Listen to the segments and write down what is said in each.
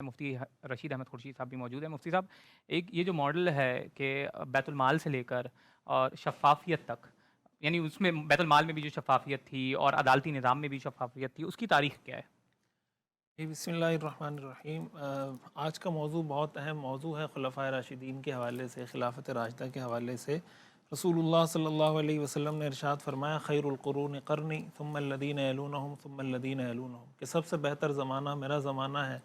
مفتی رشید احمد خورشید صاحب بھی موجود ہیں۔ مفتی صاحب، ایک یہ جو ماڈل ہے کہ بیت المال سے لے کر اور شفافیت تک، یعنی اس میں بیت المال میں بھی جو شفافیت تھی اور عدالتی نظام میں بھی شفافیت تھی، اس کی تاریخ کیا ہے؟ بسم اللہ الرحمن الرحیم۔ آج کا موضوع بہت اہم موضوع ہے، خلفائے راشدین کے حوالے سے، خلافت راشدہ کے حوالے سے۔ رسول اللہ صلی اللہ علیہ وسلم نے ارشاد فرمایا، خیر القرون قرنی ثم الذین یلونہم ثم الذین یلونہم، کہ سب سے بہتر زمانہ میرا زمانہ ہے،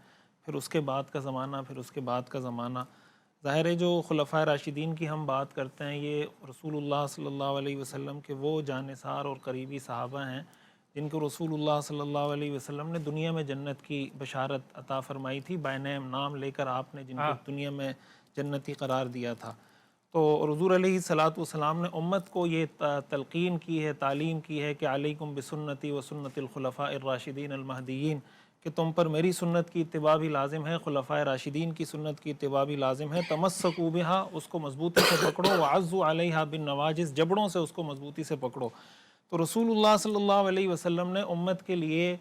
پھر اس کے بعد کا زمانہ، پھر اس کے بعد کا زمانہ۔ ظاہر ہے جو خلفائے راشدین کی ہم بات کرتے ہیں، یہ رسول اللہ صلی اللہ علیہ وسلم کے وہ جانثار اور قریبی صحابہ ہیں جن کو رسول اللہ صلی اللہ علیہ وسلم نے دنیا میں جنت کی بشارت عطا فرمائی تھی، بائی نیم، نام لے کر آپ نے جن کو دنیا میں جنتی قرار دیا تھا۔ تو حضور علیہ والسلام نے امت کو یہ تلقین کی ہے، تعلیم کی ہے کہ علیکم بسنتی و سنت الخلفاء الراشدین المہدیین، کہ تم پر میری سنت کی اتباع بھی لازم ہے، خلفائے راشدین کی سنت کی اتباع بھی لازم ہے۔ تمسکوا بہا، اس کو مضبوطی سے پکڑو، وعضوا علیہا بالنواجذ، جبڑوں سے اس کو مضبوطی سے پکڑو۔ تو رسول اللہ صلی اللہ علیہ وسلم نے امت کے لیے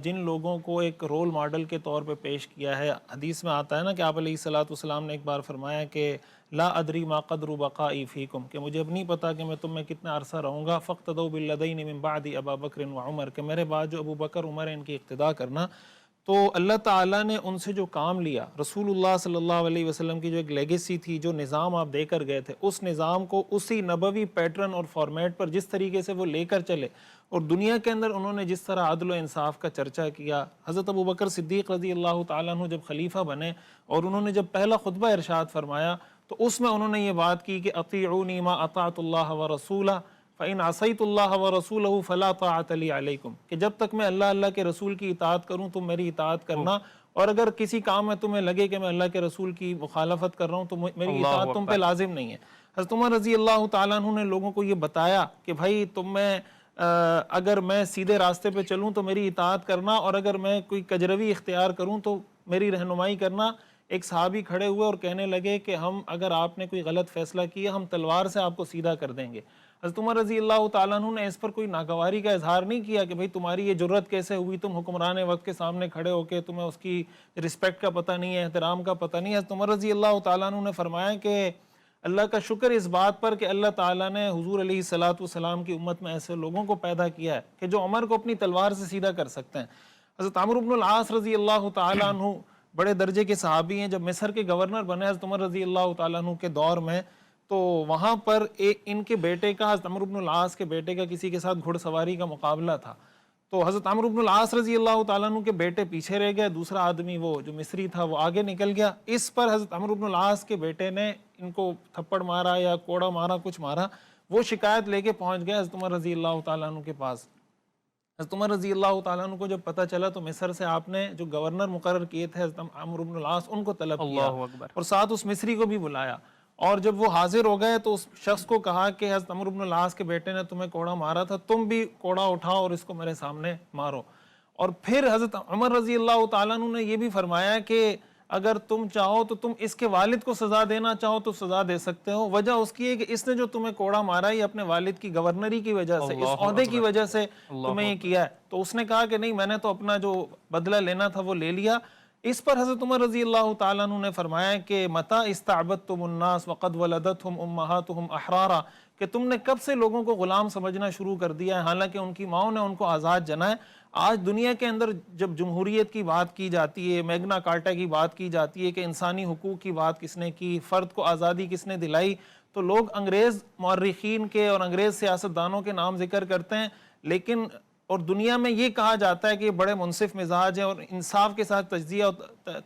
جن لوگوں کو ایک رول ماڈل کے طور پہ پیش کیا ہے، حدیث میں آتا ہے نا کہ آپ علیہ السلام نے ایک بار فرمایا کہ لا ادری ما قدر بقائی فیکم، کہ مجھے اب نہیں پتا کہ میں تم میں کتنا عرصہ رہوں گا، فاقتدوا بالذین من بعد ابا بکر و عمر، کہ میرے بعد جو ابو بکر عمر ہیں ان کی اقتداء کرنا۔ تو اللہ تعالیٰ نے ان سے جو کام لیا، رسول اللہ صلی اللہ علیہ وسلم کی جو ایک لیگیسی تھی، جو نظام آپ دے کر گئے تھے، اس نظام کو اسی نبوی پیٹرن اور فارمیٹ پر جس طریقے سے وہ لے کر چلے، اور دنیا کے اندر انہوں نے جس طرح عدل و انصاف کا چرچا کیا۔ حضرت ابو بکر صدیق رضی اللہ تعالیٰ عنہ جب خلیفہ بنے اور انہوں نے جب پہلا خطبہ ارشاد فرمایا تو اس میں انہوں نے یہ بات کی کہ اطیعونی ما اطاعت اللہ ورسولہ فَإِنْ عَصَيْتُ اللَّهَ وَرَسُولَهُ فَلَا طَاعَةَ لِي عَلَيْكُمْ، کہ جب تک میں اللہ کے رسول کی اطاعت کروں تم میری اطاعت کرنا، اور اگر کسی کام میں تمہیں لگے کہ میں اللہ کے رسول کی مخالفت کر رہا ہوں تو میری اطاعت تم پہ لازم نہیں ہے۔ حضرت عمر رضی اللہ تعالیٰ عنہ نے لوگوں کو یہ بتایا کہ بھائی تم میں اگر میں سیدھے راستے پہ چلوں تو میری اطاعت کرنا، اور اگر میں کوئی کجروی اختیار کروں تو میری رہنمائی کرنا۔ ایک صحابی کھڑے ہوئے اور کہنے لگے کہ ہم اگر آپ نے کوئی غلط فیصلہ کیا ہم تلوار سے آپ کو سیدھا کر دیں گے۔ حضرت عمر رضی اللہ تعالیٰ عنہ نے اس پر کوئی ناگواری کا اظہار نہیں کیا کہ بھئی تمہاری یہ جرت کیسے ہوئی، تم حکمران وقت کے سامنے کھڑے ہو کے تمہیں اس کی رسپیکٹ کا پتہ نہیں ہے، احترام کا پتہ نہیں ہے۔ حضرت عمر رضی اللہ تعالیٰ عنہ نے فرمایا کہ اللہ کا شکر اس بات پر کہ اللہ تعالیٰ نے حضور علیہ السلام کی امت میں ایسے لوگوں کو پیدا کیا ہے کہ جو عمر کو اپنی تلوار سے سیدھا کر سکتے ہیں۔ حضرت عمرو بن العاص رضی اللہ تعالیٰ عنہ بڑے درجے کے صحابی ہیں، جب مصر کے گورنر بنے حضرت عمر رضی اللہ تعالیٰ عنہ کے دور میں، تو وہاں پر ان کے بیٹے کا، حضرت عمرو بن العاص کے بیٹے کا کسی کے ساتھ گھڑ سواری کا مقابلہ تھا۔ تو حضرت عمرو بن العاص رضی اللہ تعالیٰ عنہ کے بیٹے پیچھے رہ گئے، دوسرا آدمی وہ جو مصری تھا وہ آگے نکل گیا۔ اس پر حضرت عمرو بن العاص کے بیٹے نے ان کو تھپڑ مارا یا کوڑا مارا، کچھ مارا، وہ شکایت لے کے پہنچ گئے حضرت عمر رضی اللہ تعالیٰ عنہ کے پاس۔ حضرت عمر رضی اللہ تعالیٰ عنہ کو جب پتہ چلا تو مصر سے آپ نے جو گورنر مقرر کیے تھے حضرت عمرو بن العاص، ان کو طلب کیا اللہ اکبر۔ اور ساتھ اس مصری کو بھی بلایا، اور جب وہ حاضر ہو گئے تو اس شخص کو کہا کہ حضرت عمرو بن العاص کے بیٹے نے تمہیں کوڑا مارا تھا، تم بھی کوڑا اٹھاؤ اور اس کو میرے سامنے مارو۔ اور پھر حضرت عمر رضی اللہ تعالیٰ عنہ نے یہ بھی فرمایا کہ اگر تم چاہو تو تم اس کے والد کو سزا دینا چاہو تو سزا دے سکتے ہو، وجہ اس کی ہے کہ اس نے جو تمہیں کوڑا مارا یہ اپنے والد کی گورنری کی وجہ سے، اس عہدے کی وجہ سے تمہیں یہ کیا ہے۔ تو اس نے کہا کہ نہیں، میں نے تو اپنا جو بدلہ لینا تھا وہ لے لیا۔ اس پر حضرت عمر رضی اللہ تعالیٰ عنہ نے فرمایا کہ متی استعبدتم الناس وقد ولدتهم امہاتهم احرارا، کہ تم نے کب سے لوگوں کو غلام سمجھنا شروع کر دیا ہے حالانکہ ان کی ماؤں نے ان کو آزاد جنا ہے۔ آج دنیا کے اندر جب جمہوریت کی بات کی جاتی ہے، میگنا کارٹا کی بات کی جاتی ہے کہ انسانی حقوق کی بات کس نے کی، فرد کو آزادی کس نے دلائی، تو لوگ انگریز مورخین کے اور انگریز سیاستدانوں کے نام ذکر کرتے ہیں، لیکن اور دنیا میں یہ کہا جاتا ہے کہ یہ بڑے منصف مزاج ہیں اور انصاف کے ساتھ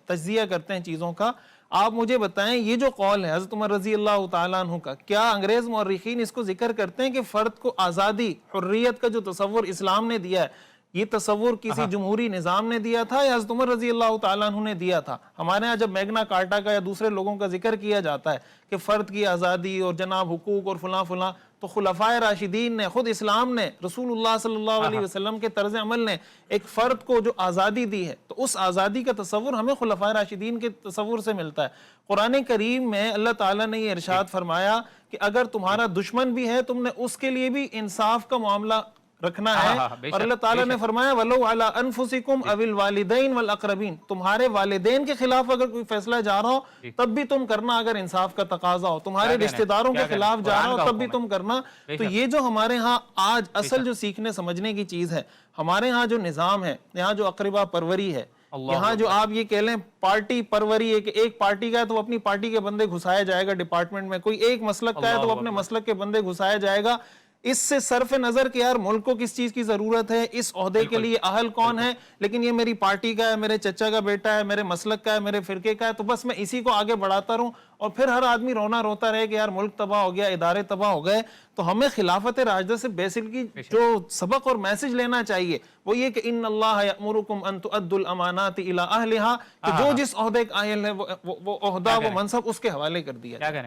تجزیہ کرتے ہیں چیزوں کا۔ آپ مجھے بتائیں یہ جو قول ہے حضرت عمر رضی اللہ تعالیٰ عنہ کا، کیا انگریز مورخین اس کو ذکر کرتے ہیں کہ فرد کو آزادی، حریت کا جو تصور اسلام نے دیا ہے، یہ تصور کسی جمہوری نظام نے دیا تھا یا حضرت عمر رضی اللہ تعالیٰ عنہ نے دیا تھا؟ ہمارے ہاں جب میگنا کارٹا کا یا دوسرے لوگوں کا ذکر کیا جاتا ہے کہ فرد کی آزادی اور جناب حقوق اور فلاں فلاں، تو خلفائے راشدین نے، خود اسلام نے، رسول اللہ صلی اللہ علیہ وسلم کے طرز عمل نے ایک فرد کو جو آزادی دی ہے، تو اس آزادی کا تصور ہمیں خلفائے راشدین کے تصور سے ملتا ہے۔ قرآن کریم میں اللہ تعالیٰ نے یہ ارشاد فرمایا کہ اگر تمہارا دشمن بھی ہے تم نے اس کے لیے بھی انصاف کا معاملہ رکھنا ہاں، ہے. ہاں، ہاں، بے اور شک، اللہ تعالیٰ نے فرمایا وَلَوْ عَلَىٰ أَنفُسِكُمْ أَوِ الْوَالِدَيْنِ وَالْأَقْرَبِينَ, تمہارے والدین کے خلاف اگر کوئی فیصلہ جا رہا ہو تب بھی تم کرنا اگر انصاف کا تقاضا ہو, تمہارے رشتہ داروں کے خلاف جا رہا ہو تب بھی تم کرنا. تو یہ جو ہمارے ہاں آج اصل جو سیکھنے سمجھنے کی چیز ہے, ہمارے ہاں جو نظام ہے, یہاں جو اقربا پروری ہے, یہاں جو آپ یہ کہہ لیں پارٹی پروری ہے کہ ایک پارٹی کا ہے تو وہ اپنی پارٹی کے بندے گھسایا جائے گا ڈپارٹمنٹ میں, کوئی ایک مسلک کا ہے تو وہ اپنے مسلک کے بندے گھسایا جائے گا. اس سے صرف نظر کہ یار ملک کو کس چیز کی ضرورت ہے, اس عہدے کے لیے اہل کون ہے, لیکن یہ میری پارٹی کا ہے, میرے چچا کا بیٹا ہے, میرے مسلک کا ہے, میرے فرقے کا ہے, تو بس میں اسی کو آگے بڑھاتا رہوں اور پھر ہر آدمی رونا روتا رہے کہ یار ملک تباہ ہو گیا, ادارے تباہ ہو گئے. تو ہمیں خلافت راشدہ سے بیسکلی جو سبق اور میسج لینا چاہیے وہ یہ کہ ان اللہ یأمرکم ان تؤدوا الامانات الی اہلہا, کہ جو جس عہدے کا اہل ہے وہ عہدہ وہ منصب اس کے حوالے کر دیا جائے.